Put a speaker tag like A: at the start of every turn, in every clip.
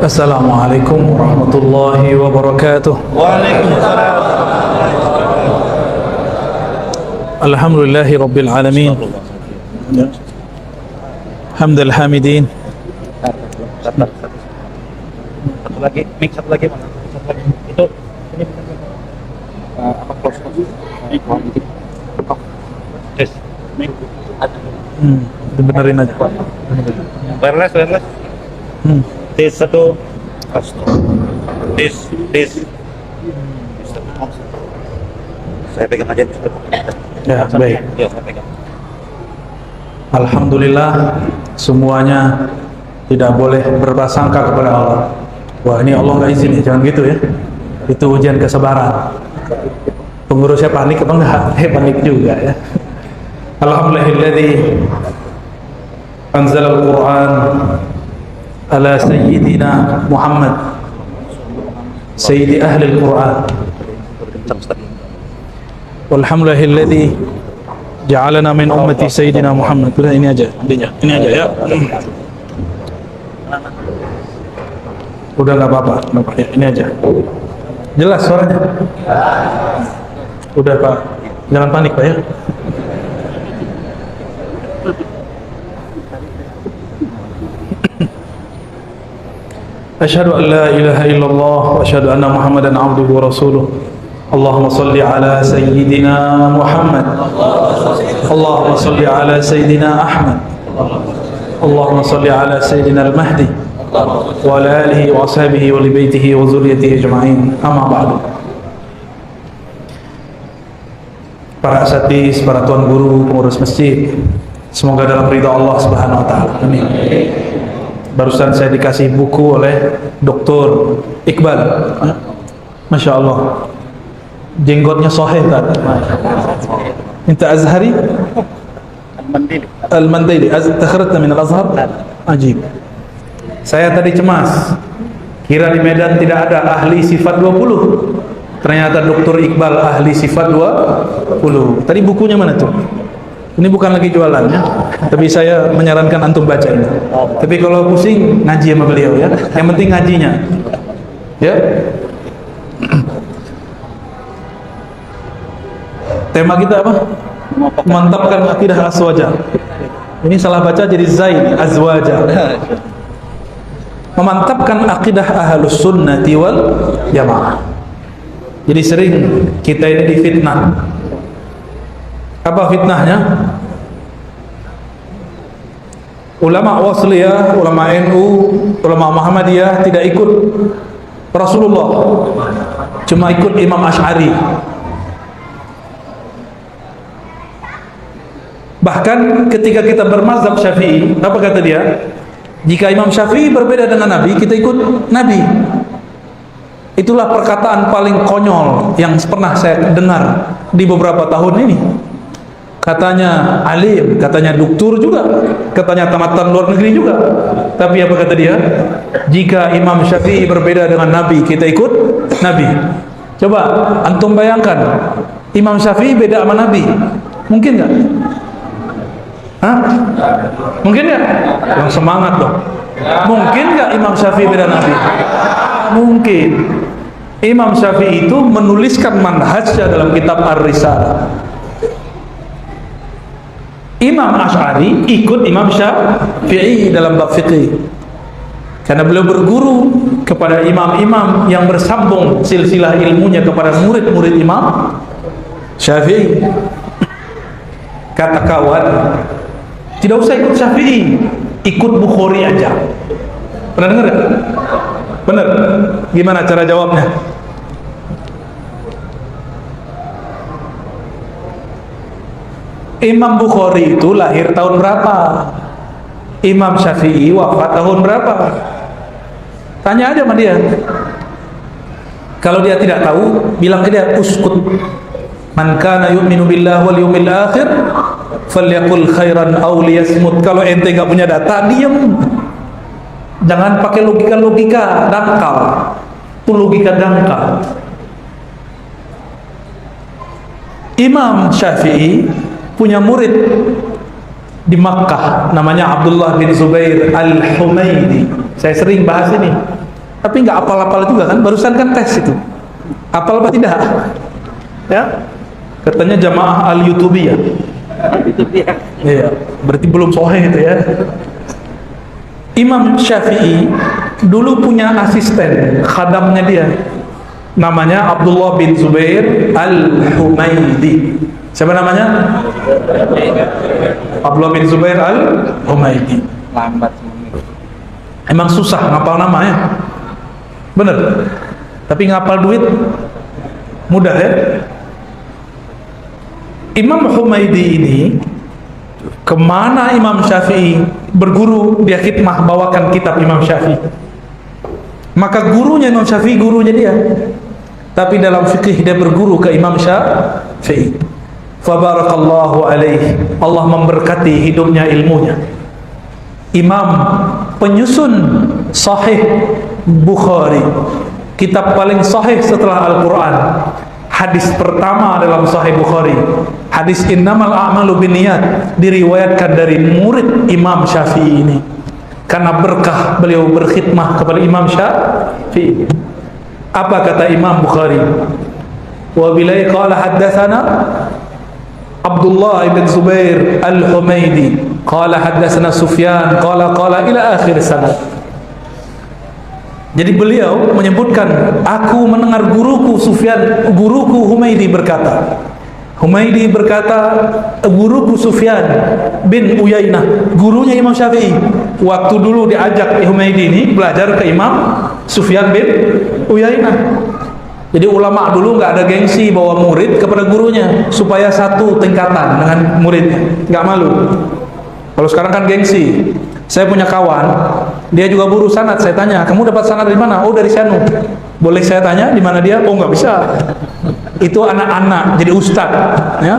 A: Assalamualaikum warahmatullahi wabarakatuh.
B: Waalaikumsalam.
A: Alhamdulillahi rabbil alamin. Hamdal hamidin.
B: Satu lagi, mix satu lagi mana? Satu lagi. Itu ini apa close? Tes.
A: Dibenerin aja.
B: Wireless. Tes satu. Tes. Saya pegang aja.
A: Ya, baik.
B: Ya, saya pegang.
A: Alhamdulillah, semuanya tidak boleh berprasangka kepada Allah. Wah, ini Allah nggak izin ya, jangan gitu ya. Itu ujian kesabaran. Pengurusnya panik apa enggak? Panik juga ya. Alhamdulillahilladzi anzala al-Qur'an ala sayyidina Muhammad sayyidi ahli al-Qur'an. Walhamdulillahilladzi ja'alana min ummati sayyidina Muhammad. Ini aja ya. Udah nggak apa-apa ya, ini aja. Jelas suaranya? Udah Pak, jangan panik Pak ya. Asyhadu an la ilaha illallah wa asyhadu anna Muhammadan abduhu wa rasuluh. Allahumma salli ala sayyidina Muhammad. Allahumma salli ala sayyidina Ahmad. Allahumma salli ala sayyidina al-Mahdi wa ala alihi wa ashabihi wa li baitihi wa zurriyyatihi ajma'in. Amma ba'du. Para asatidz, para tuan guru, pengurus masjid, semoga dalam ridha Allah Subhanahu wa taala. Amin. Barusan saya dikasih buku oleh Dr. Iqbal. Masya Allah, jenggotnya soheh kan? Minta Azhari? Al-Mandaili. Takharatna min al-Azhar? Ajib. Saya tadi cemas, kira di Medan tidak ada ahli sifat 20. Ternyata Dr. Iqbal ahli sifat 20. Tadi bukunya mana tuh? Ini bukan lagi jualan ya, tapi saya menyarankan antum baca ini. Tapi kalau pusing, ngaji sama beliau ya. Yang penting ngajinya. Ya. Tema kita apa? Mantapkan akidah azwaja. Ini salah baca jadi zain azwaja. Memantapkan akidah ahlus sunnati wal jamaah. Jadi sering kita ini difitnah. Apa fitnahnya? Ulama Wasliyah, ulama NU, ulama Muhammadiyah tidak ikut Rasulullah, cuma ikut Imam Asy'ari. Bahkan ketika kita bermazhab Syafi'i, apa kata dia? Jika Imam Syafi'i berbeda dengan Nabi, kita ikut Nabi. Itulah perkataan paling konyol yang pernah saya dengar di beberapa tahun ini. Katanya alim, katanya doktor juga, katanya tamatan luar negeri juga. Tapi apa kata dia? Jika Imam Syafi'i berbeda dengan Nabi, kita ikut Nabi. Coba antum bayangkan, Imam Syafi'i beda sama Nabi, mungkin nggak? Hah? Mungkin nggak? Yang semangat dong. Mungkin nggak Imam Syafi'i beda Nabi? Mungkin. Imam Syafi'i itu menuliskan manhajnya dalam kitab Ar-Risalah. Imam Asy'ari ikut Imam Syafi'i dalam bab fikih. Karena beliau berguru kepada imam-imam yang bersambung silsilah ilmunya kepada murid-murid Imam Syafi'i. Kata kawan, tidak usah ikut Syafi'i, ikut Bukhari aja. Pernah dengar gak? Benar? Gimana cara jawabnya? Imam Bukhari itu lahir tahun berapa? Imam Syafi'i wafat tahun berapa? Tanya aja sama dia. Kalau dia tidak tahu, bilang ke dia, uskut. Man kana yu'minu billahi wal yawmil akhir falyaqul khairan aw liyasmut. Kalau ente enggak punya data, diam. Jangan pakai logika dangkal. Itu logika dangkal. Imam Syafi'i punya murid di Makkah namanya Abdullah bin Zubair Al-Humaidi. Saya sering bahas ini. tapi nggak apal-apal juga kan, barusan kan tes itu, apal apa tidak? Ya, katanya jamaah al-Yutubiyah.
B: Itu dia.
A: Iya, berarti belum sahih itu ya. Imam Syafi'i dulu punya asisten, khadamnya dia, namanya Abdullah bin Zubair al-Humaidi. Siapa namanya? Abdullah bin Zubair al-Humaidi.
B: Lambat semuanya.
A: Emang susah ngapal namanya, bener. Tapi ngapal duit mudah ya. Imam Humaidi ini kemana Imam Syafi'i berguru, dia khidmah bawakan kitab Imam Syafi'i. Maka gurunya Imam Syafi'i, gurunya dia. Tapi dalam fikih dia berguru ke Imam Syafi'i. Fabarakallahu alaihi, Allah memberkati hidupnya, ilmunya. Imam penyusun Sahih Bukhari, kitab paling sahih setelah Al-Quran. Hadis pertama dalam Sahih Bukhari, hadis innamal a'malu binniyat, diriwayatkan dari murid Imam Syafi'i ini. Karena berkah beliau berkhidmah kepada Imam Syafi'i. Apa kata Imam Bukhari? Wa bilai qala haddatsana Abdullah bin Zubair al-Humaidi qala haddatsana Sufyan qala ila akhir sanad. Jadi beliau menyebutkan, aku mendengar guruku Sufyan, guruku Humaidi berkata. Humaidi berkata, guruku Sufyan bin Uyainah, gurunya Imam Syafi'i. Waktu dulu diajak Humaidi ini belajar ke Imam Sufyan bin Uyainah. Jadi ulama dulu nggak ada gengsi bawa murid kepada gurunya, supaya satu tingkatan dengan muridnya, nggak malu. Kalau sekarang kan gengsi. Saya punya kawan, dia juga guru sanad. Saya tanya, kamu dapat sanad dari mana? Oh, dari Syanu. Boleh saya tanya di mana dia? Oh, nggak bisa. Itu anak-anak jadi ustad, ya.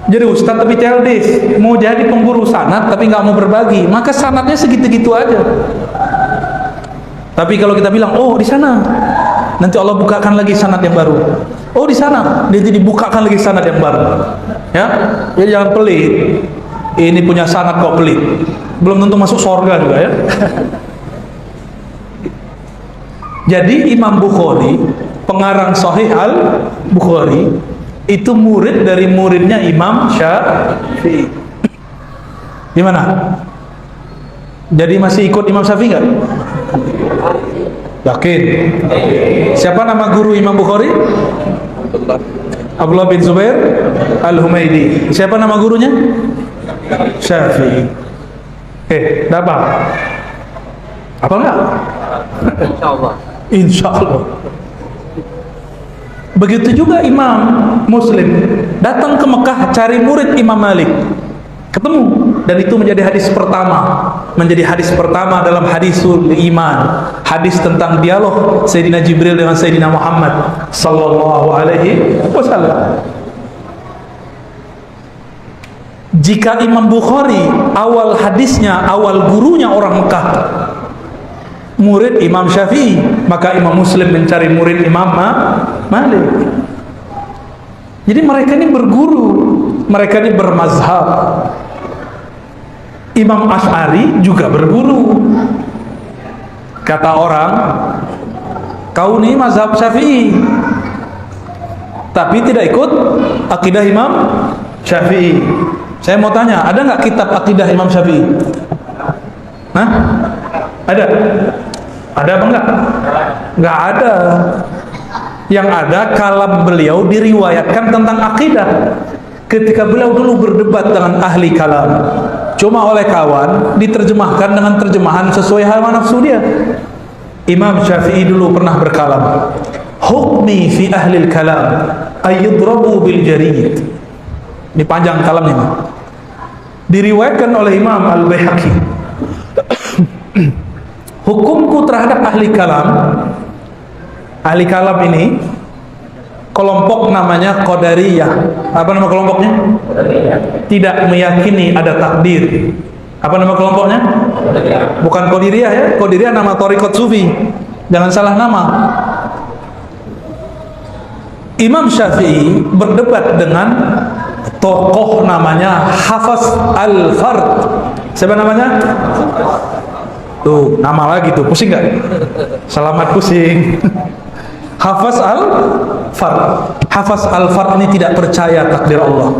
A: Jadi ustad tapi childish, mau jadi pemburu sanad tapi nggak mau berbagi, maka sanadnya segitu-gitu aja. Tapi kalau kita bilang, oh di sana, nanti Allah bukakan lagi sanad yang baru. Oh di sana, nanti dibukakan lagi sanad yang baru. Ya, jadi jangan pelit. Ini punya sanad kok pelit, belum tentu masuk surga juga ya. Jadi Imam Bukhari, pengarang Sahih Al-Bukhari, itu murid dari muridnya Imam Syafi'i. Gimana? Jadi masih ikut Imam Syafi'i nggak? Yakin? Siapa nama guru Imam Bukhari? Abdullah bin Zubair al-Humaidi. Siapa nama gurunya? Syafi'i. Dapat? Apa enggak?
B: Insyaallah.
A: Insyaallah. Begitu juga Imam Muslim datang ke Mekah cari murid Imam Malik, ketemu, dan itu menjadi hadis pertama dalam hadisul iman, hadis tentang dialog Sayyidina Jibril dengan Sayyidina Muhammad sallallahu alaihi wasallam. Jika Imam Bukhari awal hadisnya, awal gurunya orang Mekah, murid Imam Syafi'i, maka Imam Muslim mencari murid Imam Malik. Jadi mereka ini berguru, mereka ini bermazhab. Imam Asy'ari juga berguru. Kata orang, kau ini mazhab Syafi'i, tapi tidak ikut akidah Imam Syafi'i. Saya mau tanya, ada nggak kitab akidah Imam Syafi'i? Hah? Ada? Ada apa enggak? Enggak ada. Yang ada kalam beliau diriwayatkan tentang akidah. Ketika beliau dulu berdebat dengan ahli kalam, cuma oleh kawan diterjemahkan dengan terjemahan sesuai hawa nafsu dia. Imam Syafi'i dulu pernah berkalam, hukmi fi ahli kalam ayyudrabu bil jarid. Ini panjang kalamnya. Diriwayatkan oleh Imam Al-Baihaqi, hukumku terhadap ahli kalam ini kelompok namanya Qadariyah. Apa nama kelompoknya? Tidak meyakini ada takdir. Apa nama kelompoknya? Bukan Qadiriyah ya. Qadiriyah nama thariqat sufi, jangan salah nama. Imam Syafi'i berdebat dengan tokoh namanya Hafaz Al-Fard. Siapa namanya? Tuh, nama lagi tuh, pusing nggak? Selamat pusing. Hafaz al-Fard. Hafaz al-Fard ini tidak percaya takdir Allah.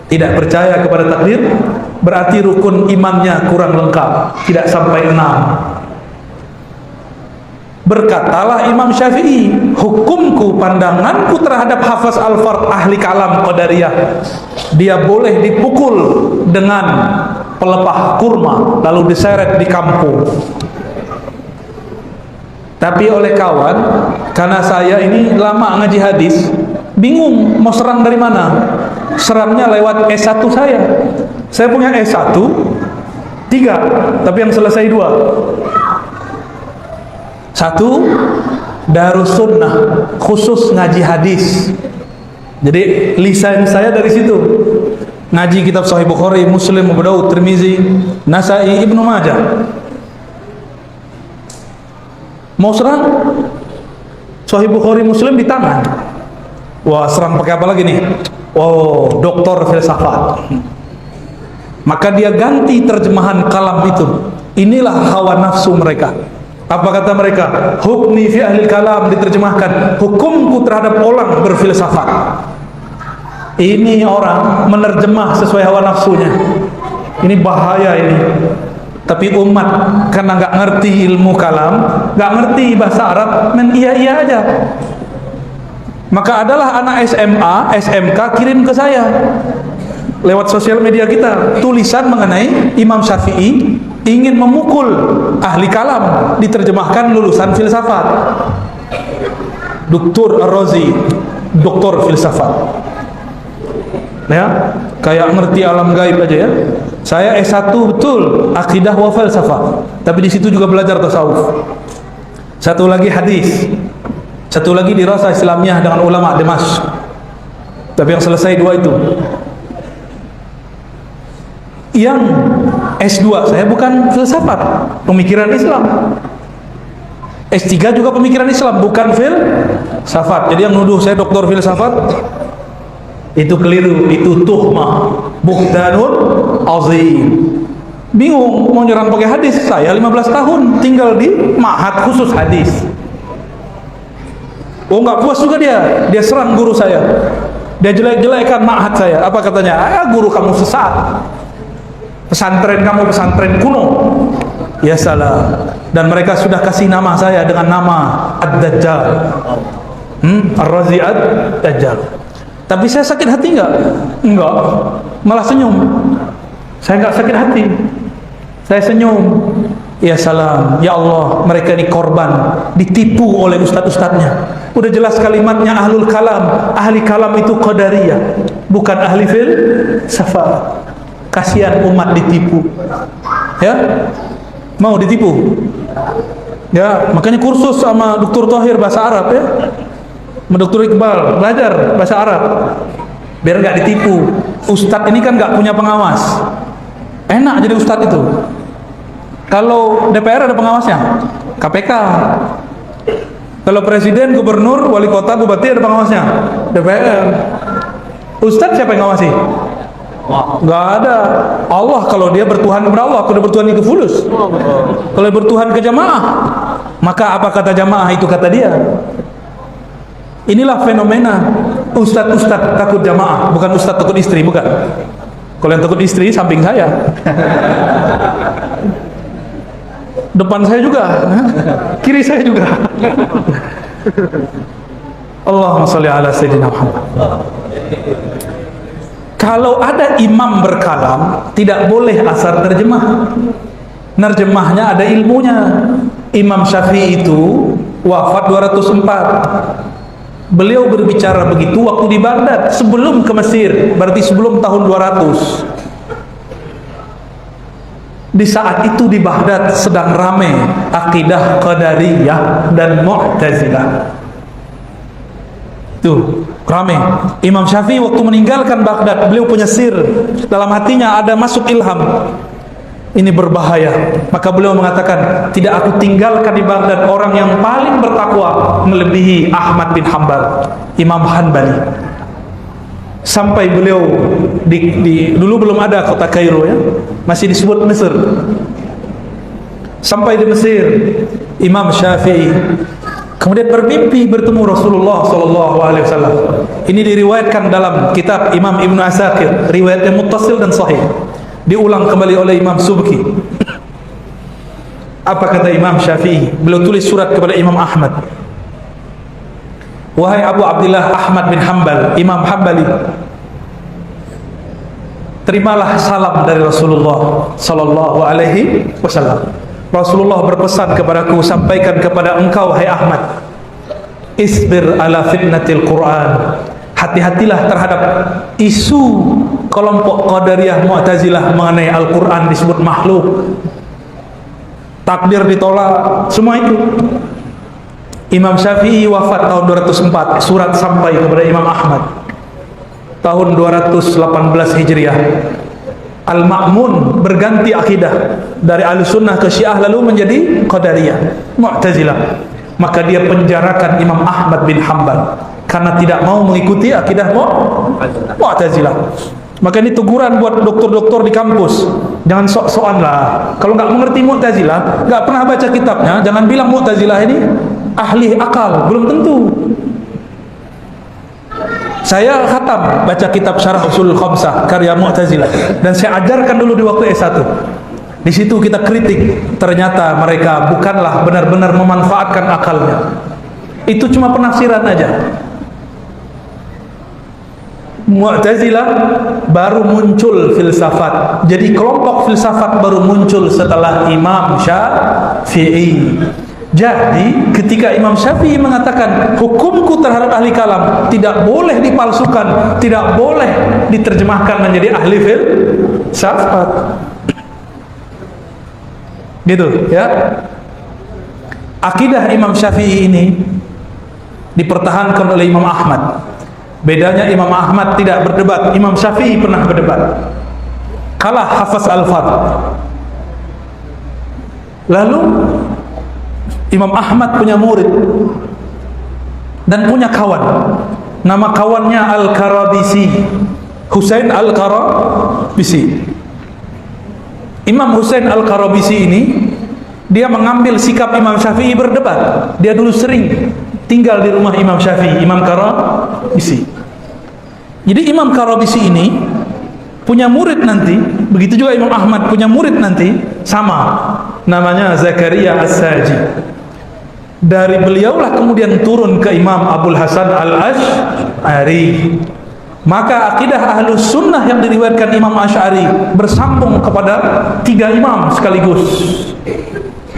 A: Tidak percaya kepada takdir, berarti rukun imannya kurang lengkap, tidak sampai 6. Berkatalah Imam Syafi'i, hukumku, pandanganku terhadap hafaz al-Fard ahli kalam qadariyah, dia boleh dipukul dengan pelepah kurma lalu diseret di kampung. Tapi oleh kawan, karena saya ini lama ngaji hadis, bingung mau serang dari mana. Serangnya lewat S1 saya. Saya punya S1 3, tapi yang selesai 2. 1 Darus Sunnah, khusus ngaji hadis. Jadi lisan saya dari situ. Ngaji kitab Sahih Bukhari, Muslim, Abu Daud, Tirmizi, Nasai, Ibnu Majah. Mau serang Sahih Bukhari, Muslim di tangan. Wah, serang pakai apa lagi nih? Oh, doktor filsafat. Maka dia ganti terjemahan kalam itu. Inilah hawa nafsu mereka. Apa kata mereka? Hukmi fi ahli kalam, diterjemahkan hukumku terhadap orang berfilsafat. Ini orang menerjemah sesuai hawa nafsunya. Ini bahaya ini. Tapi umat karena nggak ngerti ilmu kalam, nggak ngerti bahasa Arab, men iya aja. Maka adalah anak SMA, SMK kirim ke saya lewat sosial media kita tulisan mengenai Imam Syafi'i ingin memukul ahli kalam, diterjemahkan lulusan filsafat. Dr. Ar-Razi, doktor filsafat. Ya, kayak ngerti alam gaib aja ya. Saya S1 betul, akidah wa falsafah, tapi di situ juga belajar tasawuf. Satu lagi hadis, satu lagi dirasa Islamiyah dengan ulama Damaskus. Tapi yang selesai 2 itu. Yang S2 saya bukan filsafat, pemikiran Islam. S3 juga pemikiran Islam, bukan filsafat. Jadi yang nuduh saya doktor filsafat itu keliru, itu tuhmah, buhtanun azim. Bingung mau nyerang pakai hadis. Saya 15 tahun tinggal di ma'had khusus hadis. Oh, nggak puas juga dia serang guru saya. Dia jelek-jelekan ma'had saya. Apa katanya? Guru kamu sesat. Pesantren kamu pesantren kuno. Ya salah. Dan mereka sudah kasih nama saya dengan nama Ad-Dajjal. Ar-Razi Ad-Dajjal. Tapi saya sakit hati enggak, malah senyum. Saya enggak sakit hati, saya senyum. Ya salam, ya Allah, mereka ini korban, ditipu oleh ustadz-ustadznya. Udah jelas kalimatnya ahlul kalam. Ahli kalam itu qadariyah, bukan ahli filsafat. Kasihan umat ditipu. Ya, mau ditipu? Ya, makanya kursus sama Dr. Thohir bahasa Arab ya. Dr. Iqbal belajar bahasa Arab biar nggak ditipu. Ustadz ini kan nggak punya pengawas, enak jadi ustadz itu. Kalau DPR ada pengawasnya, KPK. Kalau presiden, gubernur, wali kota, bupati ada pengawasnya, DPR. Ustadz siapa yang ngawasi? Nggak ada. Allah, kalau dia bertuhan kepada Allah, kalau dia bertuhan ke fulus, kalau dia bertuhan ke jamaah, maka apa kata jamaah itu kata dia. Inilah fenomena ustadz takut jamaah, bukan ustadz takut istri, bukan. Kalau yang takut istri samping saya, depan saya juga, kiri saya juga. Allahumma sholli ala sayyidina Muhammad. Kalau ada imam berkalam, tidak boleh asal terjemah. Nerjemahnya ada ilmunya. Imam Syafi'i itu wafat 204. Beliau berbicara begitu waktu di Baghdad, sebelum ke Mesir, berarti sebelum tahun 200. Di saat itu di Baghdad sedang ramai akidah Qadariyah dan Mu'tazilah. Tuh, ramai. Imam Syafi'i waktu meninggalkan Baghdad, beliau punya sir. Dalam hatinya ada masuk ilham. Ini berbahaya. Maka beliau mengatakan, tidak aku tinggalkan di Baghdad orang yang paling bertakwa melebihi Ahmad bin Hanbal, Imam Hanbali. Sampai beliau dulu belum ada kota Kairo ya, masih disebut Mesir. Sampai di Mesir, Imam Syafi'i kemudian bermimpi bertemu Rasulullah sallallahu alaihi wasallam. Ini diriwayatkan dalam kitab Imam Ibnu Asakir, riwayatnya muttasil dan sahih. Diulang kembali oleh Imam Subki. Apa kata Imam Syafi'i? Beliau tulis surat kepada Imam Ahmad. Wahai Abu Abdullah Ahmad bin Hanbal, Imam Hanbali, terimalah salam dari Rasulullah sallallahu alaihi wasallam. Rasulullah berpesan kepadaku, sampaikan kepada engkau hai Ahmad, isbir ala fitnatil Quran. Hati-hatilah terhadap isu kelompok Qadariyah Mu'tazilah mengenai Al-Quran disebut makhluk, takdir ditolak, semua itu. Imam Syafi'i wafat tahun 204, surat sampai kepada Imam Ahmad tahun 218 Hijriah. Al-Ma'mun berganti akidah dari Ahlussunnah ke Syiah lalu menjadi Qadariyah Mu'tazilah. Maka dia penjarakan Imam Ahmad bin Hanbal karena tidak mau mengikuti akidah Mu'tazilah. Maka ini teguran buat doktor-doktor di kampus, jangan sok-sokan lah. Kalau nggak mengerti Mu'tazilah, nggak pernah baca kitabnya, jangan bilang Mu'tazilah ini ahli akal, belum tentu. Saya khatam baca kitab Syarah Ushul Khamsah karya Mu'tazilah, dan saya ajarkan dulu di waktu S1. Di situ kita kritik, ternyata mereka bukanlah benar-benar memanfaatkan akalnya. Itu cuma penafsiran aja. Mu'tazilah baru muncul filsafat. Jadi kelompok filsafat baru muncul setelah Imam Syafi'i. Jadi ketika Imam Syafi'i mengatakan hukumku terhadap ahli kalam tidak boleh dipalsukan, tidak boleh diterjemahkan menjadi ahli filsafat, gitu ya. Akidah Imam Syafi'i ini dipertahankan oleh Imam Ahmad. Bedanya Imam Ahmad tidak berdebat, Imam Syafi'i pernah berdebat, kalah Hafaz Al-Fadl. Lalu Imam Ahmad punya murid dan punya kawan, nama kawannya Al-Karabisi, Husain Al-Karabisi. Imam Husain Al-Karabisi ini dia mengambil sikap Imam Syafi'i berdebat. Dia dulu sering tinggal di rumah Imam Syafi'i, Imam Karabisi. Jadi Imam Karabisi ini punya murid nanti, begitu juga Imam Ahmad punya murid nanti, sama, namanya Zakaria As-Saji. Dari beliaulah kemudian turun ke Imam Abul Hasan Al-Ash'ari. Maka akidah Ahlus Sunnah yang diriwayatkan Imam Ash'ari bersambung kepada 3 imam sekaligus.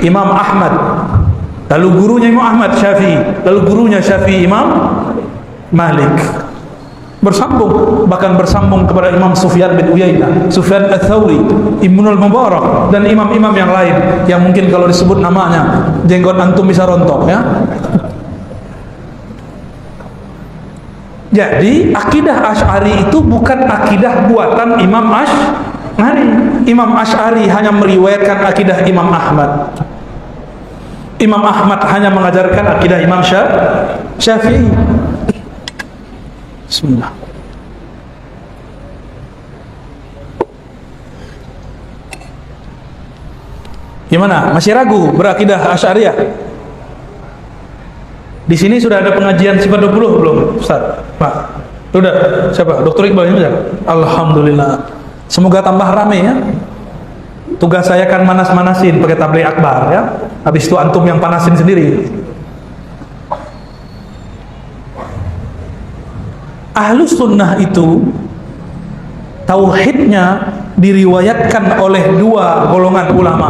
A: Imam Ahmad, lalu gurunya Imam Ahmad Syafi'i, lalu gurunya Syafi'i Imam Malik. Bersambung, bahkan bersambung kepada Imam Sufyan bin Uyainah, Sufyan Ats-Tsauri, Ibnul Mubarak, dan imam-imam yang lain yang mungkin kalau disebut namanya jenggot antum bisa rontok ya. Jadi akidah Asy'ari itu bukan akidah buatan Imam Asy'ari. Imam Asy'ari hanya meriwayatkan akidah Imam Ahmad. Imam Ahmad hanya mengajarkan akidah Imam Syafi'i. Bismillah. Gimana? Masih ragu berakidah Asy'ariyah? Di sini sudah ada pengajian sifat 20 belum, Ustaz? Pak. Sudah. Siapa? Dr. Iqbal ini, alhamdulillah. Semoga tambah rame ya. Tugas saya kan manas-manasin pakai tabligh akbar ya. Habis itu antum yang panasin sendiri. Ahlus Sunnah itu tauhidnya diriwayatkan oleh 2 golongan ulama.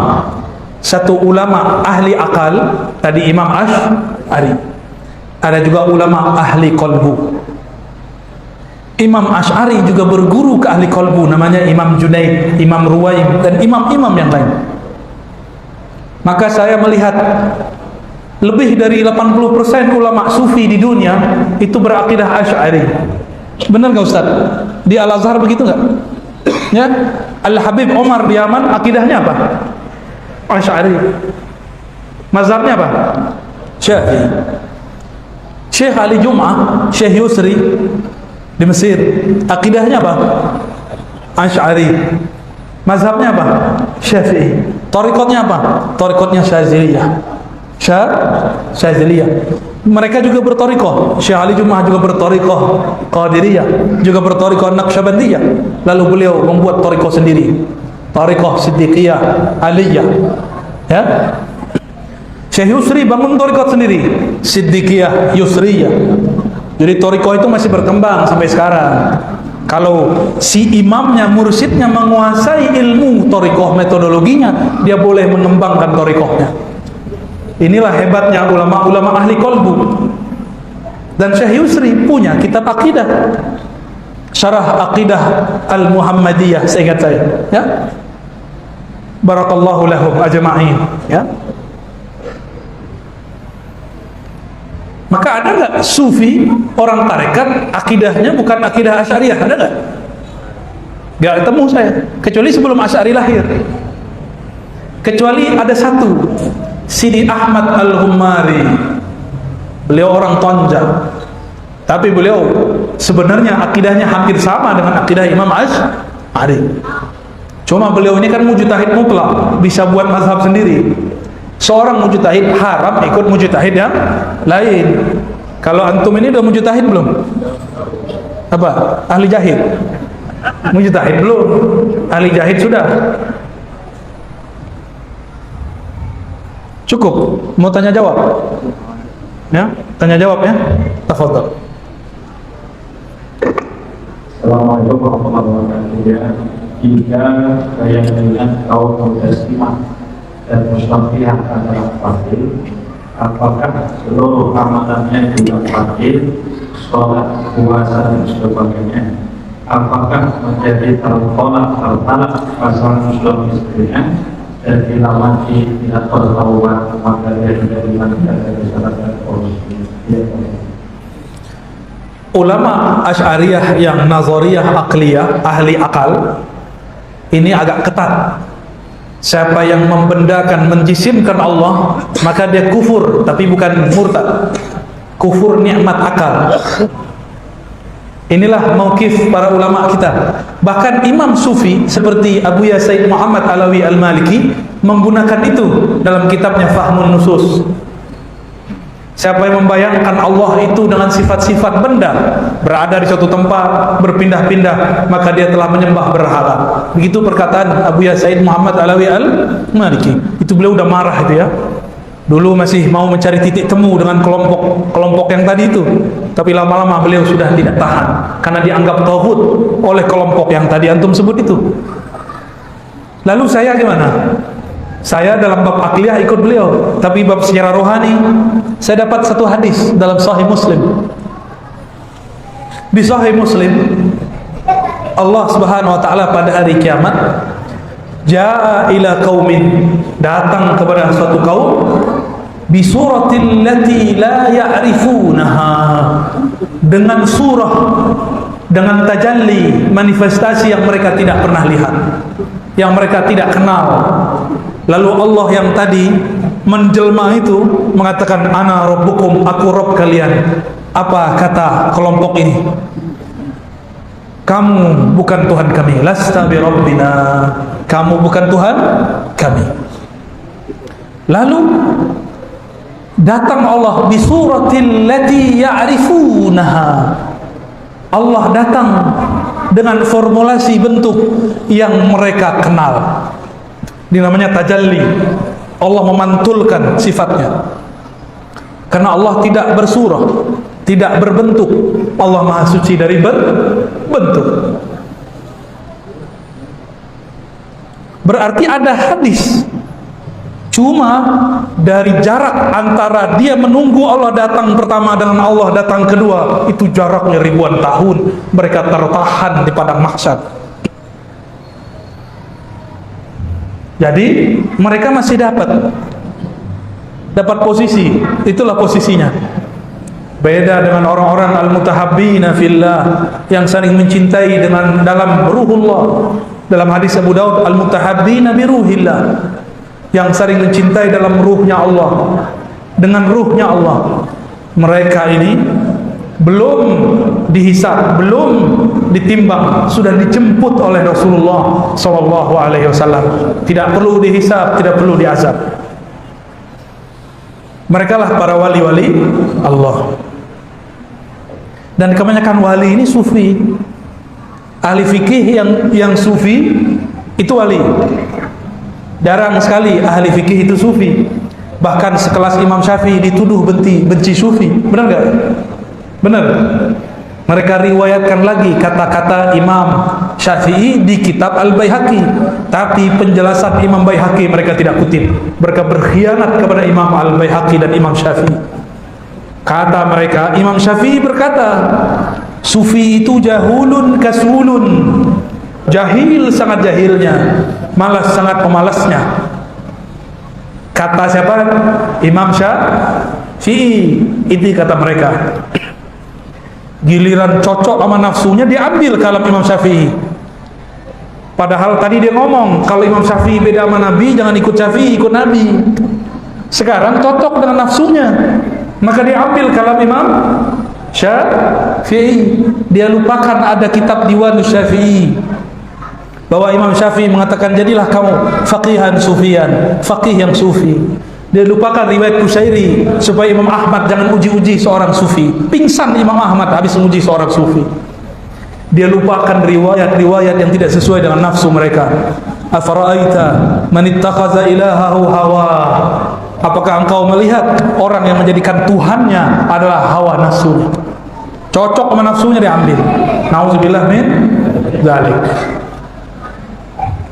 A: Satu ulama ahli akal, tadi Imam Asy'ari. Ada juga ulama ahli qalbu. Imam Asy'ari juga berguru ke ahli qalbu, namanya Imam Junaid, Imam Ruwaim, dan imam-imam yang lain. Maka saya melihat lebih dari 80% ulama sufi di dunia itu berakidah Asy'ari. Benar nggak Ustaz? Di Al-Azhar begitu nggak? Ya, Al-Habib Omar di Yaman akidahnya apa? Asy'ari. Mazhabnya apa? Syafi'i. Syekh Ali Jum'ah, Syekh Yusri di Mesir, akidahnya apa? Asy'ari. Mazhabnya apa? Syafi'i. Torikotnya apa? Torikotnya Syaziliyah. Syaziliyah. Mereka juga bertorikoh. Syekh Ali Jum'ah juga bertorikoh Qadiriyah, juga bertorikoh Naqsyabandiyah. Lalu beliau membuat torikoh sendiri, torikoh Siddiqiyah Aliyah. Ya. Syekh Yusri bangun torikoh sendiri, Siddiqiyah Yusriyah. Jadi torikoh itu masih berkembang sampai sekarang. Kalau si imamnya, mursyidnya menguasai ilmu torikoh, metodologinya, dia boleh mengembangkan torikohnya. Inilah hebatnya ulama-ulama ahli kolbu. Dan Syekh Yusri punya kitab akidah, Syarah Aqidah Al-Muhammadiyah, seingat saya, ya. Barakallahu lahum ajma'in, ya. Maka ada nggak sufi, orang tarekat, akidahnya bukan akidah Asy'ariyah? Ada nggak? Nggak ketemu saya, kecuali sebelum Asy'ari lahir. Kecuali ada satu, Sidi Ahmad Al-Ghummari. Beliau orang Tonja, tapi beliau sebenarnya akidahnya hampir sama dengan akidah Imam Asy'ari. Cuma beliau ini kan mujtahid mutlak, bisa buat mazhab sendiri. Seorang mujtahid haram ikut mujtahid yang lain. Kalau antum ini udah mujtahid belum? Apa? Ahli jahid? Mujtahid belum? Ahli jahid sudah? Cukup? Mau tanya jawab? Ya, tanya jawab ya. Tafadhol.
C: Assalamualaikum warahmatullahi wabarakatuh. Jika keyakinan kaum Mu'tazilah dan Musyabihah adalah fardhu, apakah seluruh amalannya juga fardhu, sholat, puasa dan sebagainya? Apakah menjadi tertolak pasangan suami istrinya dan bila mati tidak bertaubat maka dia tidak dimanfaatkan salat dan korupsi?
A: Ulama Asy'ariyah yang nazariyah akliyah, ahli akal, ini agak ketat. Siapa yang membendakan, menjisimkan Allah, maka dia kufur, tapi bukan murtad. Kufur nikmat akal. Inilah mauqif para ulama kita. Bahkan Imam Sufi seperti Abu Ya Said Muhammad Alawi Al-Maliki menggunakan itu dalam kitabnya Fahmun Nusus. Siapa yang membayangkan Allah itu dengan sifat-sifat benda, berada di suatu tempat, berpindah-pindah, maka dia telah menyembah berhala. Begitu perkataan Abu Ya Said Muhammad Alawi Al-Maliki. Itu beliau udah marah itu ya. Dulu masih mau mencari titik temu dengan kelompok yang tadi itu. Tapi lama-lama beliau sudah tidak tahan karena dianggap tauhid oleh kelompok yang tadi antum sebut itu. Lalu saya gimana? Saya dalam bab akliyah ikut beliau, tapi bab secara rohani saya dapat satu hadis dalam Sahih Muslim. Di Sahih Muslim, Allah Subhanahu wa taala pada hari kiamat jaa ila qaumin, datang kepada suatu kaum bi suratil lati la ya'rifunaha, dengan surah, dengan tajalli, manifestasi yang mereka tidak pernah lihat, yang mereka tidak kenal. Lalu Allah yang tadi menjelma itu mengatakan ana rabbukum, aku Rabb kalian. Apa kata kelompok ini? Kamu bukan Tuhan kami. Lasta bi rabbina, kamu bukan Tuhan kami. Lalu datang Allah bi suratil lati ya'rifunaha. Allah datang dengan formulasi bentuk yang mereka kenal. Ini namanya tajalli. Allah memantulkan sifatnya. Karena Allah tidak bersurah, tidak berbentuk. Allah Maha Suci dari bentuk. Berarti ada hadis. Cuma dari jarak antara dia menunggu Allah datang pertama dengan Allah datang kedua, itu jaraknya ribuan tahun. Mereka tertahan di padang mahsyar. Jadi mereka masih dapat posisi. Itulah posisinya. Beda dengan orang-orang al-mutahabbina fillah yang saling mencintai dengan dalam ruhullah. Dalam hadis Abu Daud, al-mutahabbina bi ruhillah, yang saling mencintai dalam ruhnya Allah, dengan ruhnya Allah. Mereka ini belum dihisab, belum ditimbang, sudah dijemput oleh Rasulullah Sallallahu Alaihi Wasallam. Tidak perlu dihisab, tidak perlu diazab. Mereka lah para wali-wali Allah. Dan kebanyakan wali ini sufi. Ahli fikih yang sufi itu wali. Jarang sekali ahli fikih itu sufi. Bahkan sekelas Imam Syafi'i dituduh benci sufi. Benar nggak? Benar. Mereka riwayatkan lagi kata-kata Imam Syafi'i di kitab Al-Baihaqi, tapi penjelasan Imam Baihaqi mereka tidak kutip. Mereka berkhianat kepada Imam Al-Baihaqi dan Imam Syafi'i. Kata mereka, Imam Syafi'i berkata, sufi itu jahulun kasulun, jahil sangat jahilnya, malas sangat pemalasnya. Kata siapa? Imam Syafi'i. Itu kata mereka. Giliran cocok sama nafsunya diambil kalam Imam Syafi'i. Padahal tadi dia ngomong kalau Imam Syafi'i beda sama Nabi, jangan ikut Syafi'i, ikut Nabi. Sekarang cocok dengan nafsunya, maka diambil kalam Imam Syafi'i. Dia lupakan ada kitab Diwan Syafi'i, bahwa Imam Syafi'i mengatakan jadilah kamu faqihan sufian, faqih yang sufi. Dia lupakan riwayat Kusyairi supaya Imam Ahmad jangan uji-uji seorang sufi. Pingsan Imam Ahmad habis menguji seorang sufi. Dia lupakan riwayat-riwayat yang tidak sesuai dengan nafsu mereka. Afara'aita man ittakhadha ilahahu hawa. Apakah engkau melihat orang yang menjadikan Tuhannya adalah hawa nafsunya? Cocok sama nafsunya diambil. Nauzubillah min dzalik.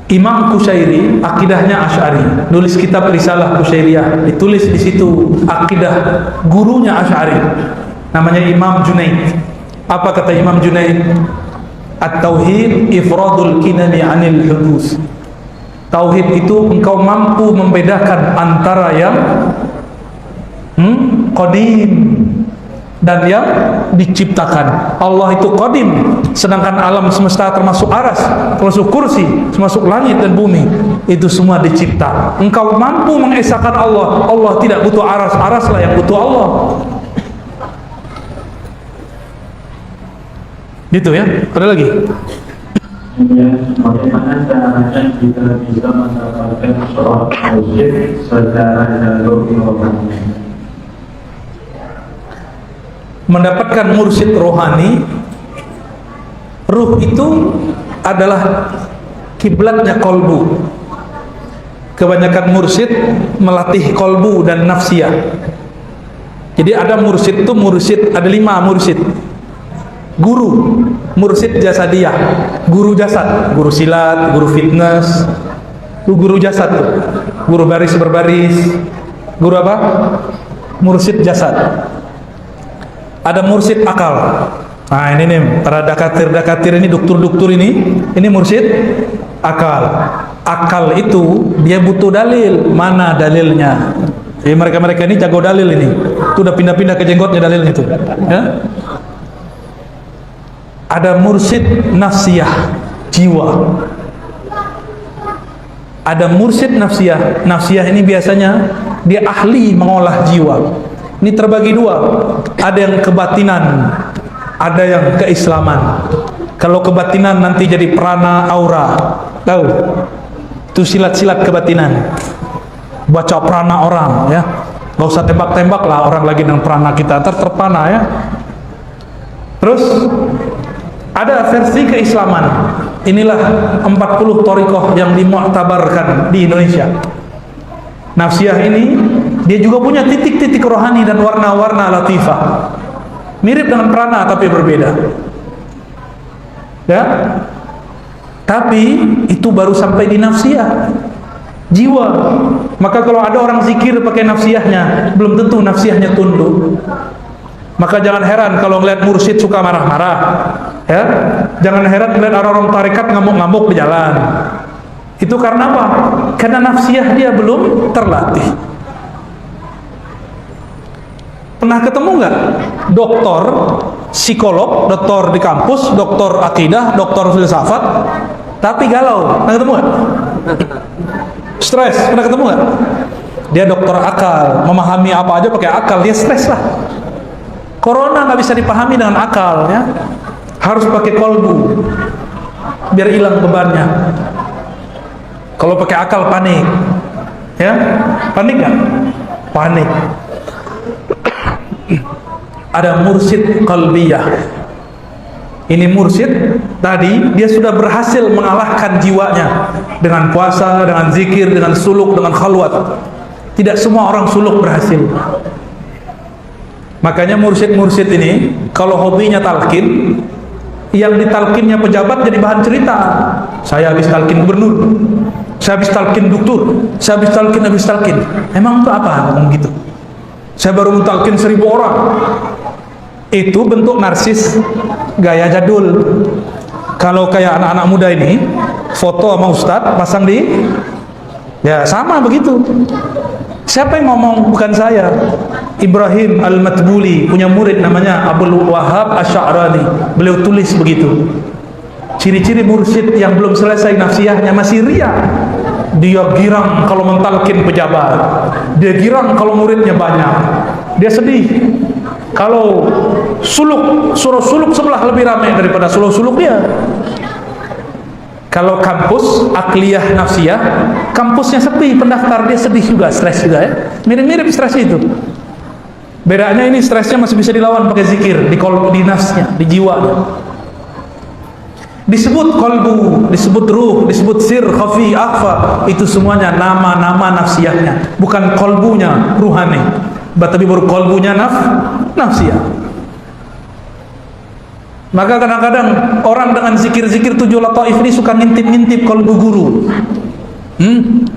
A: Imam Kusyairi akidahnya Asy'ari, nulis kitab Risalah Kusyairiyah, ditulis di situ akidah gurunya Asy'ari, namanya Imam Junaid. Apa kata Imam Junaid? At-tauhid ifradul kinani 'anil hudus. Tauhid itu engkau mampu membedakan antara yang qadim dan yang diciptakan. Allah itu qadim, sedangkan alam semesta termasuk aras, termasuk kursi, termasuk langit dan bumi, itu semua dicipta. Engkau mampu mengesahkan Allah. Allah tidak butuh aras, araslah yang butuh Allah. Gitu ya. Ada lagi?
C: Bagaimana caranya kita bisa mendapatkan seorang mursyid secara jalur rohani?
A: Mendapatkan mursyid rohani, ruh itu adalah kiblatnya kolbu. Kebanyakan mursyid melatih kolbu dan nafsiyah. Jadi ada mursyid itu ada 5 mursyid. Guru, mursyid jasadiyah, guru jasad, guru silat, guru fitness, guru jasad, guru baris berbaris, guru apa? Mursyid jasad. Ada mursyid akal. Nah ini nih para dakatir ini, dokter ini mursyid akal. Akal itu dia butuh dalil. Mana dalilnya? Jadi mereka ini jago dalil ini. Itu udah pindah-pindah ke jenggotnya dalilnya itu. Ya? Ada mursyid nafsiyah, jiwa. Ada mursyid nafsiyah. Nafsiyah ini biasanya dia ahli mengolah jiwa. Ini terbagi 2. Ada yang kebatinan, ada yang keislaman. Kalau kebatinan nanti jadi prana aura. Tahu? Itu silat-silat kebatinan. Baca prana orang ya. Gak usah tembak-tembak lah orang lagi dengan prana kita, terpana ya. Terus ada versi keislaman. Inilah 40 thariqah yang dimu'tabarkan di Indonesia. Nafsiyah ini dia juga punya titik-titik rohani dan warna-warna latifah. Mirip dengan prana tapi berbeda. Ya. Tapi itu baru sampai di nafsiyah, jiwa. Maka kalau ada orang zikir pakai nafsiyahnya, belum tentu nafsiyahnya tunduk. Maka jangan heran kalau ngeliat mursyid suka marah-marah. Ya, jangan heran ngeliat orang-orang tarekat ngamuk-ngamuk di jalan. Itu karena apa? Karena nafsiyah dia belum terlatih. Pernah ketemu nggak dokter, psikolog, dokter di kampus, dokter akidah, dokter filsafat, tapi galau? Pernah ketemu nggak? Stres? Pernah ketemu nggak? Dia dokter akal, memahami apa aja pakai akal, dia stres lah. Corona nggak bisa dipahami dengan akal, ya. Harus pakai kolbu biar hilang bebannya. Kalau pakai akal panik, ya, panik nggak? Panik. Ada mursyid qalbiyah. Ini mursyid tadi dia sudah berhasil mengalahkan jiwanya dengan puasa, dengan zikir, dengan suluk, dengan khalwat. Tidak semua orang suluk berhasil. Makanya mursyid-mursyid ini kalau hobinya talqin, yang ditalkinnya pejabat jadi bahan cerita. Saya habis talkin gubernur, saya habis talkin doktor, saya habis talkin. Emang itu apa ngomong gitu? Saya baru talkin 1000 orang. Itu bentuk narsis gaya jadul. Kalau kayak anak-anak muda ini foto sama ustadz pasang di, ya sama begitu. Siapa yang ngomong? Bukan saya. Ibrahim Al-Matbuli punya murid namanya Abdul Wahab Asy'arani. Beliau tulis begitu. Ciri-ciri mursyid yang belum selesai nafsiyahnya masih riya. Dia girang kalau mentalkin pejabat. Dia girang kalau muridnya banyak. Dia sedih kalau suruh suluk sebelah lebih ramai daripada suluk dia. Kalau kampus akliyah nafsiyah, kampusnya sepi, pendaftar dia sedih juga, stres juga, ya. Mirip-mirip stres itu. Bedanya ini stresnya masih bisa dilawan pakai zikir di nafsnya, di jiwanya. Disebut kolbu, disebut ruh, disebut sir, khafi, akhfa. Itu semuanya nama-nama nafsiyahnya, bukan kolbunya ruhani. Tapi baru kolbunya nafsiyah. Maka kadang-kadang orang dengan zikir-zikir 7 lataif ini suka ngintip-ngintip kolbu guru.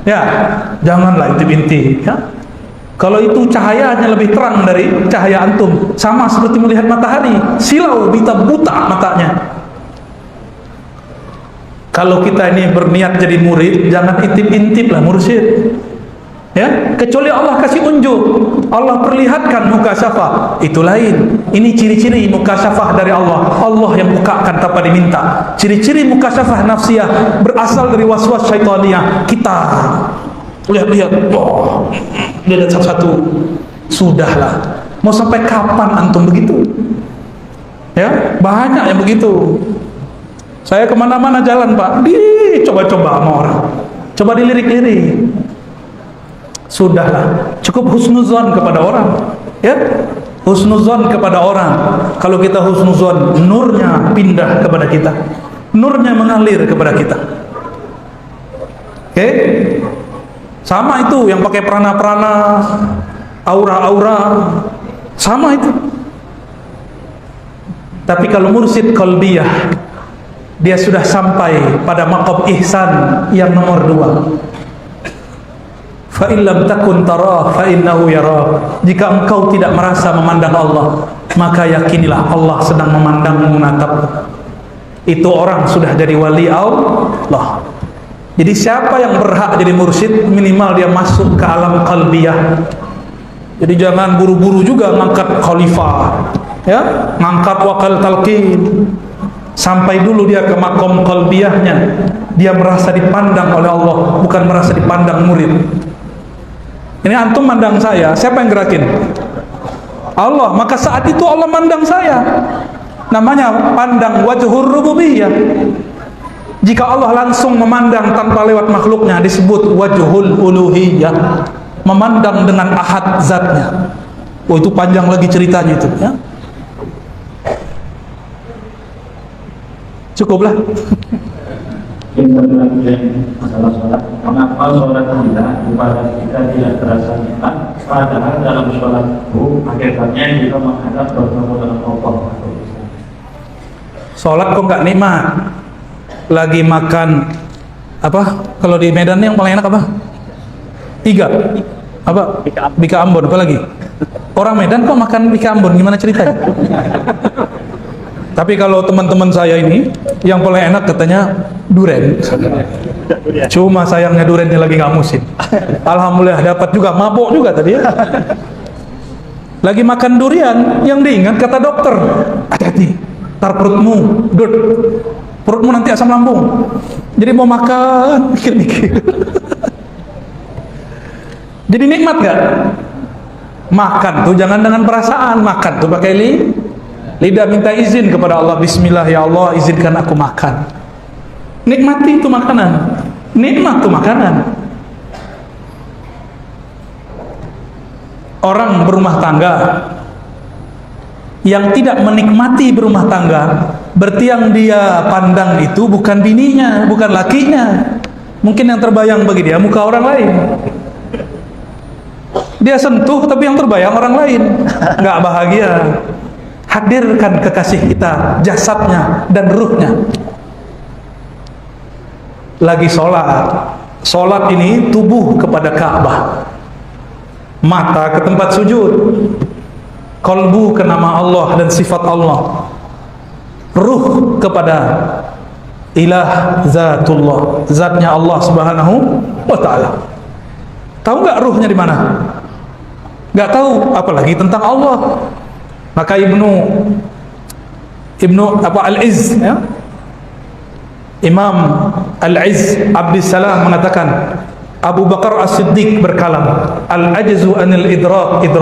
A: Ya, janganlah intip-intip, ya. Kalau itu cahayanya lebih terang dari cahaya antum, sama seperti melihat matahari, silau buta matanya. Kalau kita ini berniat jadi murid, jangan intip-intip lah mursyid. Ya, kecuali Allah kasih unjuk, Allah perlihatkan mukasyafah, itu lain. Ini ciri-ciri mukasyafah dari Allah. Allah yang bukakan tanpa diminta. Ciri-ciri mukasyafah nafsiyah berasal dari waswas syaitaniyah. Kita lihat-lihat, lihat satu-satu. Sudahlah. Mau sampai kapan antum begitu? Ya, banyak yang begitu. Saya kemana-mana jalan, Pak, coba-coba sama orang, coba dilirik-lirik. Sudahlah, cukup husnuzon kepada orang, ya, husnuzon kepada orang. Kalau kita husnuzon, nurnya pindah kepada kita, nurnya mengalir kepada kita. Oke, sama itu yang pakai prana-prana, aura-aura, sama itu. Tapi kalau mursyid qalbiyah, dia sudah sampai pada maqam ihsan yang nomor 2. Fa in lam takun tarah fa innahu yarah. Jika engkau tidak merasa memandang Allah, maka yakinilah Allah sedang memandangmu, menatapmu. Itu orang sudah jadi wali Allah. Jadi siapa yang berhak jadi mursyid, minimal dia masuk ke alam qalbiyah. Jadi jangan buru-buru juga ngangkat khalifah, ya, ngangkat wakal talqin. Sampai dulu dia ke makom qalbiyahnya, dia merasa dipandang oleh Allah, bukan merasa dipandang murid. Ini antum mandang saya, siapa yang gerakin? Allah. Maka saat itu Allah mandang saya. Namanya pandang wajhur rububiyah. Jika Allah langsung memandang tanpa lewat makhluknya, disebut wajhul uluhiyah, memandang dengan ahad zatnya. Oh, itu panjang lagi ceritanya itu, ya. Cukuplah.
C: Masalah sholat, mengapa sholat kita kepada kita tidak terasa nikmat, padahal dalam sholat itu hakikatnya kita menghadap bertemu dengan Allah.
A: Sholat kok nggak nikmat? Lagi makan apa? Kalau di Medan yang paling enak apa? Iga apa? Bika Ambon. Apa lagi? Orang Medan kok makan bika Ambon? Gimana ceritanya? Tapi kalau teman-teman saya ini yang paling enak katanya duren. Cuma sayangnya durennya lagi nggak musim. Alhamdulillah dapat juga, mabok juga tadi, ya. Lagi makan durian, yang diingat kata dokter, hati-hati, tar perutmu, perutmu nanti asam lambung. Jadi mau makan, mikir-mikir. Jadi nikmat gak? Makan tuh jangan dengan perasaan, makan tuh pakai lidah, minta izin kepada Allah. Bismillah ya Allah, izinkan aku makan. Nikmati itu makanan, nikmat tuh makanan. Orang berumah tangga yang tidak menikmati berumah tangga, berarti yang dia pandang itu bukan bininya, bukan lakinya. Mungkin yang terbayang bagi dia muka orang lain. Dia sentuh tapi yang terbayang orang lain, nggak bahagia. Hadirkan kekasih kita, jasadnya dan ruhnya. Lagi sholat ini tubuh kepada Ka'bah, mata ke tempat sujud, kalbu ke nama Allah dan sifat Allah, ruh kepada ilah zatullah, zatnya Allah subhanahu wa ta'ala. Tahu nggak ruhnya di mana? Nggak tahu, apalagi tentang Allah. Maka Ibnu Al-Izz, ya? Imam Al-Izz Abdissalam mengatakan, Abu Bakar As-Siddiq berkalam, al-ajzu anil idrak.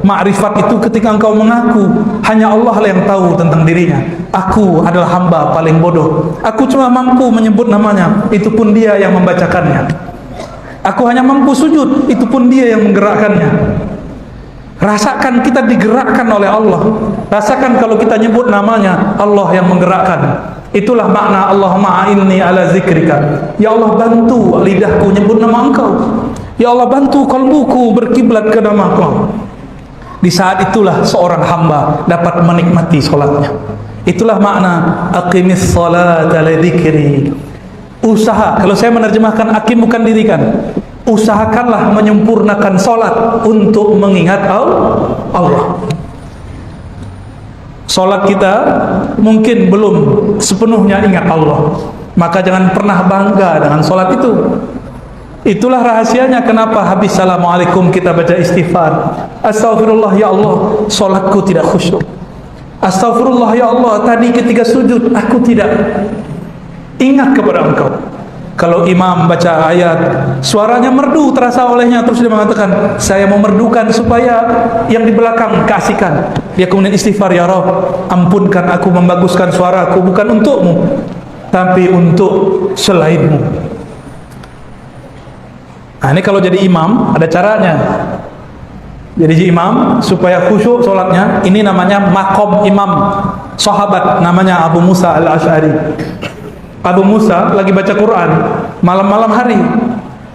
A: Ma'rifat itu ketika engkau mengaku hanya Allah lah yang tahu tentang dirinya. Aku adalah hamba paling bodoh, aku cuma mampu menyebut namanya, itu pun dia yang membacakannya. Aku hanya mampu sujud, itu pun dia yang menggerakkannya. Rasakan kita digerakkan oleh Allah. Rasakan kalau kita nyebut namanya, Allah yang menggerakkan. Itulah makna Allahumma a'inni ala zikrika. Ya Allah, bantu lidahku nyebut nama Engkau. Ya Allah, bantu kalbuku berkiblat ke nama Engkau. Di saat itulah seorang hamba dapat menikmati solatnya. Itulah makna aqimis salata li dzikri. Usaha, kalau saya menerjemahkan akim bukan dirikan, usahakanlah menyempurnakan solat untuk mengingat Allah. Solat kita mungkin belum sepenuhnya ingat Allah, maka jangan pernah bangga dengan solat itu. Itulah rahasianya kenapa habis assalamualaikum kita baca istighfar. Astaghfirullah ya Allah, solatku tidak khusyuk. Astaghfirullah ya Allah, tadi ketika sujud aku tidak ingat kepada Engkau. Kalau imam baca ayat, suaranya merdu terasa olehnya, terus dia mengatakan, saya mau merdukan supaya yang di belakang keasikan. Dia kemudian istighfar, ya Rabb, ampunkan aku membaguskan suaraku, bukan untukmu, tapi untuk selainmu. Nah, ini kalau jadi imam ada caranya. Jadi imam supaya khusyuk sholatnya, ini namanya makom imam sahabat, namanya Abu Musa Al-Asy'ari. Abu Musa lagi baca Quran malam-malam hari,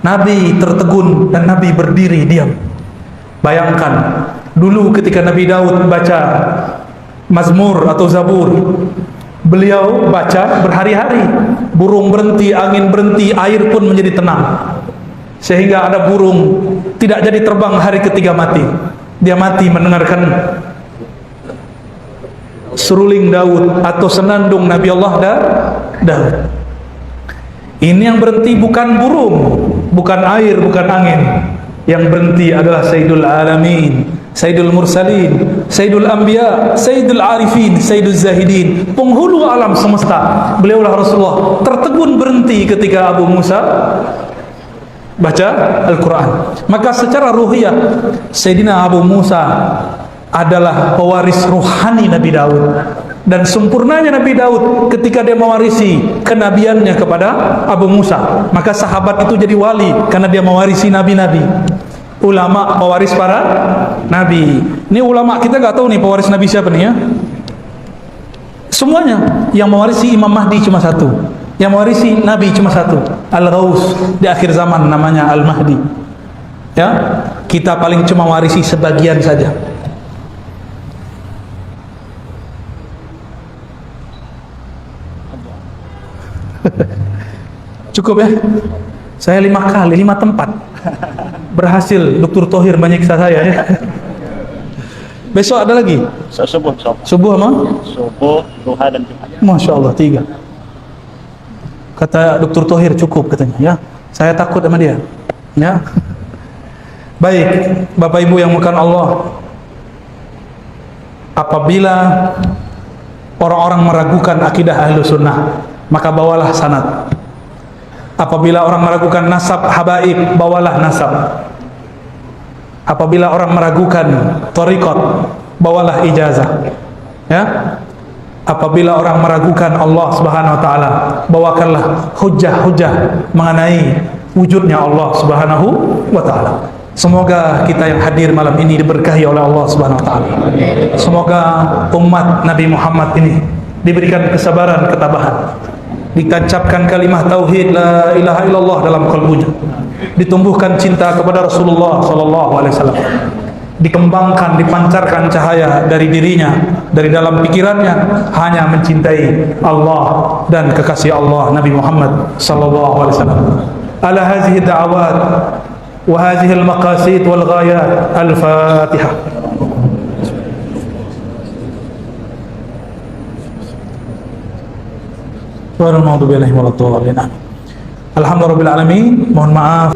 A: Nabi tertegun dan Nabi berdiri diam. Bayangkan dulu ketika Nabi Daud baca Mazmur atau Zabur, beliau baca berhari-hari, burung berhenti, angin berhenti, air pun menjadi tenang, sehingga ada burung tidak jadi terbang hari ketiga mati. Dia mati mendengarkan seruling Daud atau senandung Nabi Allah Daud. Ini yang berhenti bukan burung, bukan air, bukan angin. Yang berhenti adalah Sayyidul Alamin, Sayyidul Mursalin, Sayyidul Anbiya, Sayyidul Arifin, Sayyidul Zahidin, penghulu alam semesta. Beliaulah Rasulullah. Tertegun berhenti ketika Abu Musa baca Al-Quran. Maka secara ruhiyah Sayyidina Abu Musa adalah pewaris rohani Nabi Daud. Dan sempurnanya Nabi Daud ketika dia mewarisi kenabiannya kepada Abu Musa, maka sahabat itu jadi wali karena dia mewarisi nabi-nabi. Ulama pewaris para nabi. Ini ulama kita nggak tahu nih pewaris nabi siapa nih ya. Semuanya yang mewarisi Imam Mahdi cuma satu, yang mewarisi nabi cuma satu, Al-Ghaus di akhir zaman namanya Al-Mahdi. Ya, kita paling cuma mewarisi sebagian saja. Cukup ya, saya 5 kali 5 tempat berhasil Dr. Thohir menyiksa saya ya. Besok ada lagi subuh sama
B: Subuh, duha dan Jumat.
A: Masya Allah 3. Kata Dr. Thohir cukup katanya ya. Saya takut sama dia ya. Baik Bapak Ibu yang muliakan Allah, apabila orang-orang meragukan akidah Ahlus Sunnah, maka bawalah sanad. Apabila orang meragukan nasab habaib, bawalah nasab. Apabila orang meragukan thariqat, bawalah ijazah. Ya. Apabila orang meragukan Allah Subhanahu wa taala, bawakanlah hujjah-hujjah mengenai wujudnya Allah Subhanahu wa taala. Semoga kita yang hadir malam ini diberkahi oleh Allah Subhanahu wa taala. Semoga umat Nabi Muhammad ini diberikan kesabaran, ketabahan, ditancapkan kalimah tauhid la ilaha illallah dalam kalbunya, ditumbuhkan cinta kepada Rasulullah sallallahu alaihi wasallam, dikembangkan, dipancarkan cahaya dari dirinya, dari dalam pikirannya hanya mencintai Allah dan kekasih Allah Nabi Muhammad sallallahu alaihi wasallam. Ala hadhihi da'awat wa hadhihi al-maqasid wal ghayat. Al-Fatihah. Alhamdulillah rabbil alamin. Mohon maaf